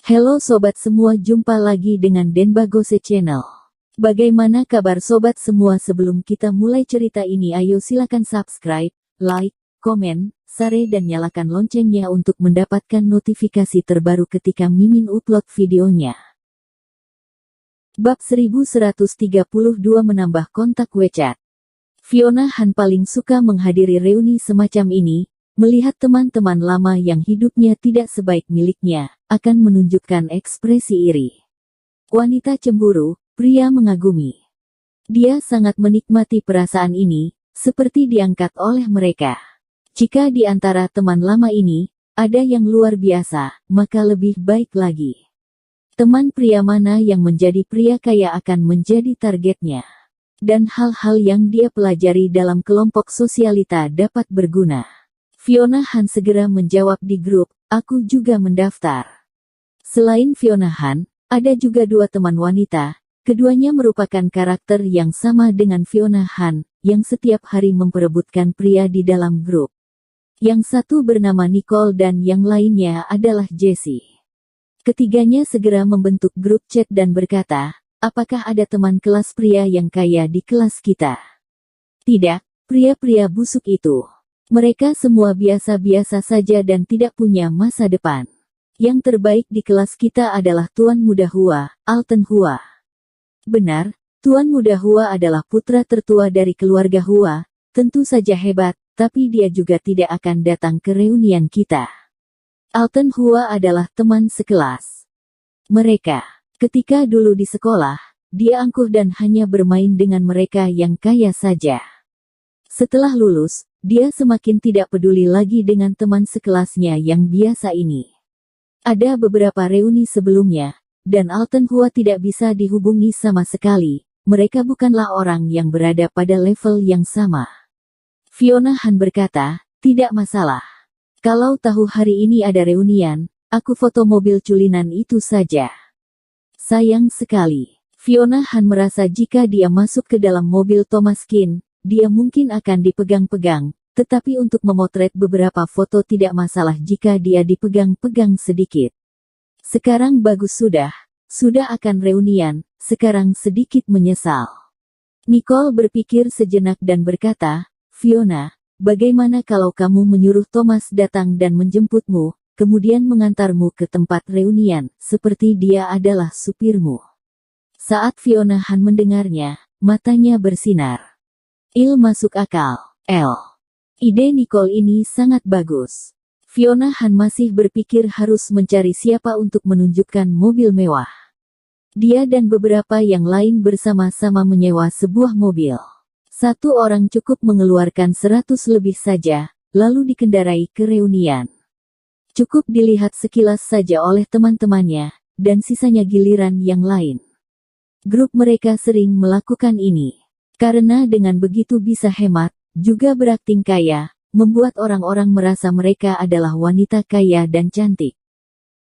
Halo sobat semua, jumpa lagi dengan Denbagose Channel. Bagaimana kabar sobat semua? Sebelum kita mulai cerita ini, ayo silakan subscribe, like, komen, share dan nyalakan loncengnya untuk mendapatkan notifikasi terbaru ketika Mimin upload videonya. Bab 1132 menambah kontak WeChat. Fiona Han paling suka menghadiri reuni semacam ini. Melihat teman-teman lama yang hidupnya tidak sebaik miliknya, akan menunjukkan ekspresi iri. Wanita cemburu, pria mengagumi. Dia sangat menikmati perasaan ini, seperti diangkat oleh mereka. Jika di antara teman lama ini, ada yang luar biasa, maka lebih baik lagi. Teman pria mana yang menjadi pria kaya akan menjadi targetnya. Dan hal-hal yang dia pelajari dalam kelompok sosialita dapat berguna. Fiona Han segera menjawab di grup, aku juga mendaftar. Selain Fiona Han, ada juga dua teman wanita, keduanya merupakan karakter yang sama dengan Fiona Han, yang setiap hari memperebutkan pria di dalam grup. Yang satu bernama Nicole dan yang lainnya adalah Jessie. Ketiganya segera membentuk grup chat dan berkata, apakah ada teman kelas pria yang kaya di kelas kita? Tidak, pria-pria busuk itu. Mereka semua biasa-biasa saja dan tidak punya masa depan. Yang terbaik di kelas kita adalah Tuan Muda Hua, Alten Hua. Benar, Tuan Muda Hua adalah putra tertua dari keluarga Hua, tentu saja hebat, tapi dia juga tidak akan datang ke reunian kita. Alten Hua adalah teman sekelas mereka. Ketika dulu di sekolah, dia angkuh dan hanya bermain dengan mereka yang kaya saja. Setelah lulus, dia semakin tidak peduli lagi dengan teman sekelasnya yang biasa ini. Ada beberapa reuni sebelumnya, dan Alten Hua tidak bisa dihubungi sama sekali. Mereka bukanlah orang yang berada pada level yang sama. Fiona Han berkata, tidak masalah. Kalau tahu hari ini ada reunian, aku foto mobil culinan itu saja. Sayang sekali. Fiona Han merasa jika dia masuk ke dalam mobil Thomas Kin, dia mungkin akan dipegang-pegang, tetapi untuk memotret beberapa foto tidak masalah jika dia dipegang-pegang sedikit. Sekarang bagus sudah akan reunian, sekarang sedikit menyesal. Nicole berpikir sejenak dan berkata, Fiona, bagaimana kalau kamu menyuruh Thomas datang dan menjemputmu, kemudian mengantarmu ke tempat reunian, seperti dia adalah supirmu? Saat Fiona Han mendengarnya, matanya bersinar. Masuk akal. Ide Nicole ini sangat bagus. Fiona Han masih berpikir harus mencari siapa untuk menunjukkan mobil mewah. Dia dan beberapa yang lain bersama-sama menyewa sebuah mobil. Satu orang cukup mengeluarkan 100 lebih saja, lalu dikendarai ke reunian. Cukup dilihat sekilas saja oleh teman-temannya, dan sisanya giliran yang lain. Grup mereka sering melakukan ini. Karena dengan begitu bisa hemat, juga berakting kaya, membuat orang-orang merasa mereka adalah wanita kaya dan cantik.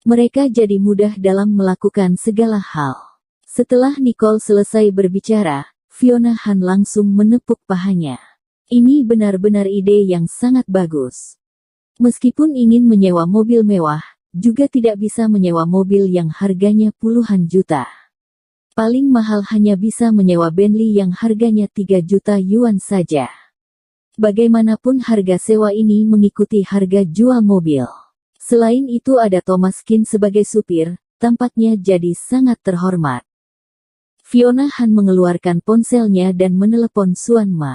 Mereka jadi mudah dalam melakukan segala hal. Setelah Nicole selesai berbicara, Fiona Han langsung menepuk pahanya. Ini benar-benar ide yang sangat bagus. Meskipun ingin menyewa mobil mewah, juga tidak bisa menyewa mobil yang harganya puluhan juta. Paling mahal hanya bisa menyewa Bentley yang harganya 3 juta yuan saja. Bagaimanapun harga sewa ini mengikuti harga jual mobil. Selain itu ada Thomas Kin sebagai supir, tampaknya jadi sangat terhormat. Fiona Han mengeluarkan ponselnya dan menelepon Suan Ma.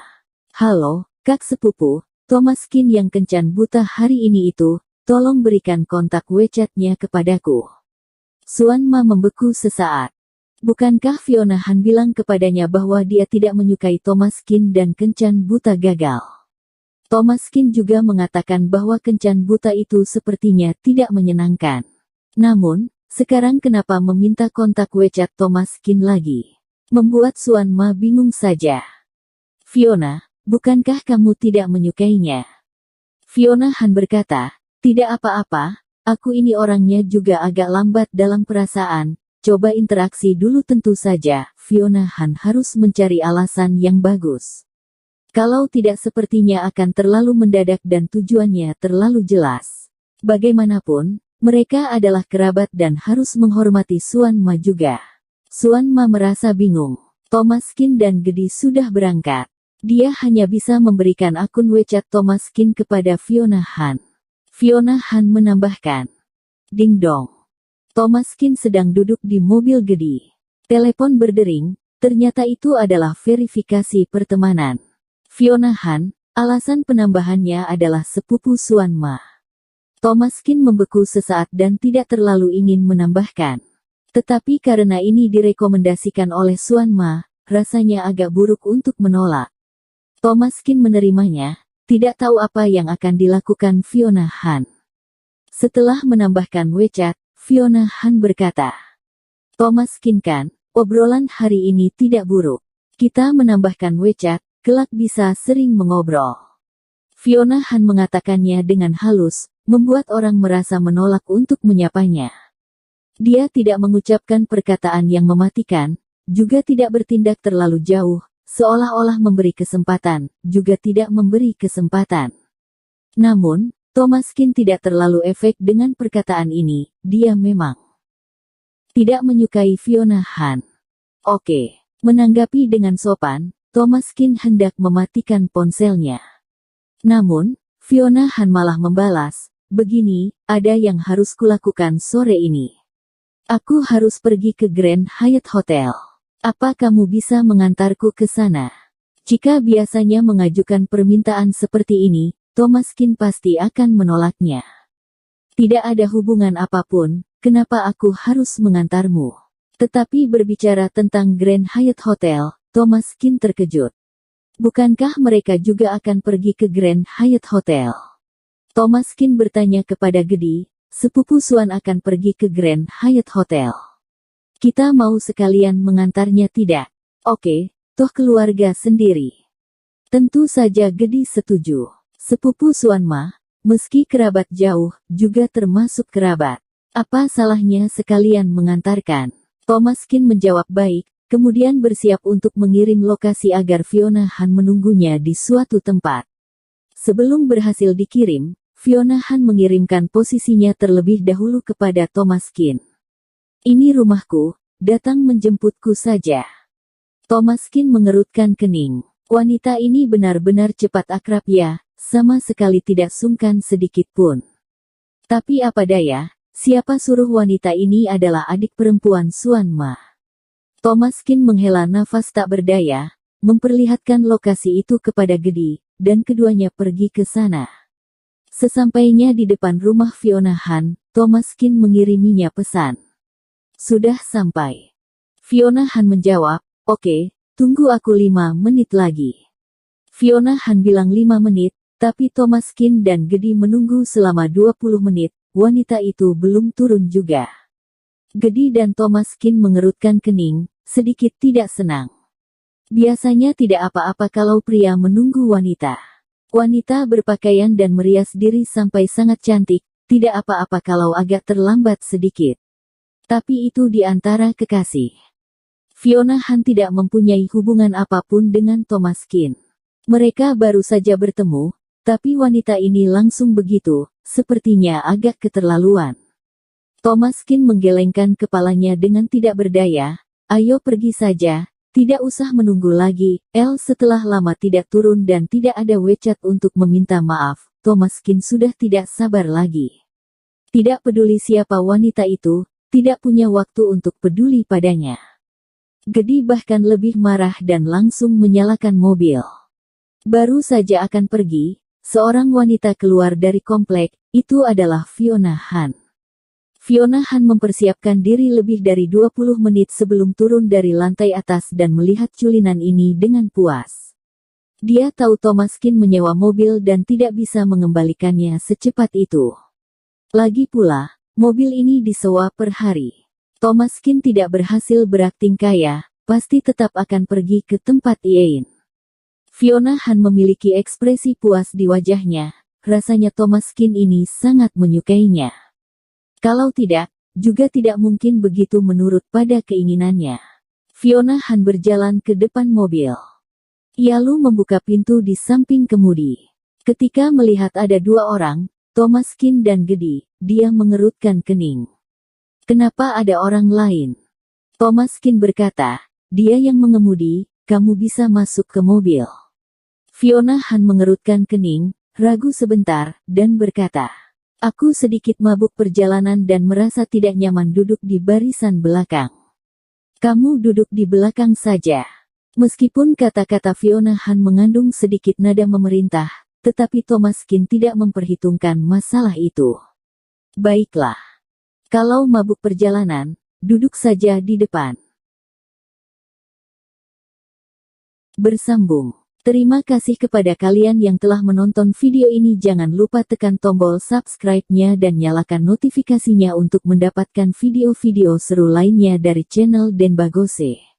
Halo, Kak Sepupu, Thomas Kin yang kencan buta hari ini itu, tolong berikan kontak WeChat-nya kepadaku. Suan Ma membeku sesaat. Bukankah Fiona Han bilang kepadanya bahwa dia tidak menyukai Thomas Kin dan kencan buta gagal? Thomas Kin juga mengatakan bahwa kencan buta itu sepertinya tidak menyenangkan. Namun, sekarang kenapa meminta kontak WeChat Thomas Kin lagi? Membuat Suan Ma bingung saja. Fiona, bukankah kamu tidak menyukainya? Fiona Han berkata, tidak apa-apa, aku ini orangnya juga agak lambat dalam perasaan. Coba interaksi dulu. Tentu saja, Fiona Han harus mencari alasan yang bagus. Kalau tidak sepertinya akan terlalu mendadak dan tujuannya terlalu jelas. Bagaimanapun, Mereka adalah kerabat dan harus menghormati Suan Ma juga. Suan Ma merasa bingung. Thomas Kin dan Gedi sudah berangkat. Dia hanya bisa memberikan akun WeChat Thomas Kin kepada Fiona Han. Fiona Han menambahkan. Ding dong. Thomas Kin sedang duduk di mobil Gedi. Telepon berdering, ternyata itu adalah verifikasi pertemanan. Fiona Han, alasan penambahannya adalah sepupu Suan Ma. Thomas Kin membeku sesaat dan tidak terlalu ingin menambahkan. Tetapi karena ini direkomendasikan oleh Suan Ma, rasanya agak buruk untuk menolak. Thomas Kin menerimanya, tidak tahu apa yang akan dilakukan Fiona Han. Setelah menambahkan WeChat, Fiona Han berkata, Thomas Kin kan, obrolan hari ini tidak buruk. Kita menambahkan WeChat, kelak bisa sering mengobrol. Fiona Han mengatakannya dengan halus, membuat orang merasa menolak untuk menyapanya. Dia tidak mengucapkan perkataan yang mematikan, juga tidak bertindak terlalu jauh, seolah-olah memberi kesempatan, juga tidak memberi kesempatan. Namun, Thomas Kin tidak terlalu efek dengan perkataan ini, dia memang tidak menyukai Fiona Han. Oke, menanggapi dengan sopan, Thomas Kin hendak mematikan ponselnya. Namun, Fiona Han malah membalas, begini, ada yang harus kulakukan sore ini. Aku harus pergi ke Grand Hyatt Hotel. Apa kamu bisa mengantarku ke sana? Jika biasanya mengajukan permintaan seperti ini, Thomas Kin pasti akan menolaknya. Tidak ada hubungan apapun, kenapa aku harus mengantarmu? Tetapi berbicara tentang Grand Hyatt Hotel, Thomas Kin terkejut. Bukankah mereka juga akan pergi ke Grand Hyatt Hotel? Thomas Kin bertanya kepada Gedi, sepupu Suan akan pergi ke Grand Hyatt Hotel. Kita mau sekalian mengantarnya tidak? Oke, toh keluarga sendiri. Tentu saja Gedi setuju. Sepupu Suan Ma, meski kerabat jauh, juga termasuk kerabat. Apa salahnya sekalian mengantarkan? Thomas Kin menjawab baik, kemudian bersiap untuk mengirim lokasi agar Fiona Han menunggunya di suatu tempat. Sebelum berhasil dikirim, Fiona Han mengirimkan posisinya terlebih dahulu kepada Thomas Kin. Ini rumahku, datang menjemputku saja. Thomas Kin mengerutkan kening. Wanita ini benar-benar cepat akrab ya, sama sekali tidak sungkan sedikit pun. Tapi apa daya, siapa suruh wanita ini adalah adik perempuan Suan Ma. Thomas Kin menghela nafas tak berdaya, memperlihatkan lokasi itu kepada Gedi, dan keduanya pergi ke sana. Sesampainya di depan rumah Fiona Han, Thomas Kin mengiriminya pesan. Sudah sampai. Fiona Han menjawab, oke, tunggu aku 5 menit lagi. Fiona Han bilang 5 menit, tapi Thomas Kin dan Gedi menunggu selama 20 menit, wanita itu belum turun juga. Gedi dan Thomas Kin mengerutkan kening, sedikit tidak senang. Biasanya tidak apa-apa kalau pria menunggu wanita. Wanita berpakaian dan merias diri sampai sangat cantik, tidak apa-apa kalau agak terlambat sedikit. Tapi itu di antara kekasih. Fiona Han tidak mempunyai hubungan apapun dengan Thomas Kin. Mereka baru saja bertemu, tapi wanita ini langsung begitu, sepertinya agak keterlaluan. Thomas Kin menggelengkan kepalanya dengan tidak berdaya, ayo pergi saja, tidak usah menunggu lagi. Setelah lama tidak turun dan tidak ada WeChat untuk meminta maaf, Thomas Kin sudah tidak sabar lagi. Tidak peduli siapa wanita itu, tidak punya waktu untuk peduli padanya. Gedi bahkan lebih marah dan langsung menyalakan mobil. Baru saja akan pergi, seorang wanita keluar dari komplek, itu adalah Fiona Han. Fiona Han mempersiapkan diri lebih dari 20 menit sebelum turun dari lantai atas dan melihat culinan ini dengan puas. Dia tahu Thomas Kin menyewa mobil dan tidak bisa mengembalikannya secepat itu. Lagi pula, mobil ini disewa per hari. Thomas Kin tidak berhasil berakting kaya, pasti tetap akan pergi ke tempat Yein. Fiona Han memiliki ekspresi puas di wajahnya, rasanya Thomas Kin ini sangat menyukainya. Kalau tidak, juga tidak mungkin begitu menurut pada keinginannya. Fiona Han berjalan ke depan mobil. Ia lalu membuka pintu di samping kemudi. Ketika melihat ada 2 orang, Thomas Kin dan Gedi, dia mengerutkan kening. Kenapa ada orang lain? Thomas Kin berkata, dia yang mengemudi, kamu bisa masuk ke mobil. Fiona Han mengerutkan kening, ragu sebentar, dan berkata, aku sedikit mabuk perjalanan dan merasa tidak nyaman duduk di barisan belakang. Kamu duduk di belakang saja. Meskipun kata-kata Fiona Han mengandung sedikit nada memerintah, tetapi Thomas Kin tidak memperhitungkan masalah itu. Baiklah. Kalau mabuk perjalanan, duduk saja di depan. Bersambung. Terima kasih kepada kalian yang telah menonton video ini. Jangan lupa tekan tombol subscribe-nya dan nyalakan notifikasinya untuk mendapatkan video-video seru lainnya dari channel Denbagose.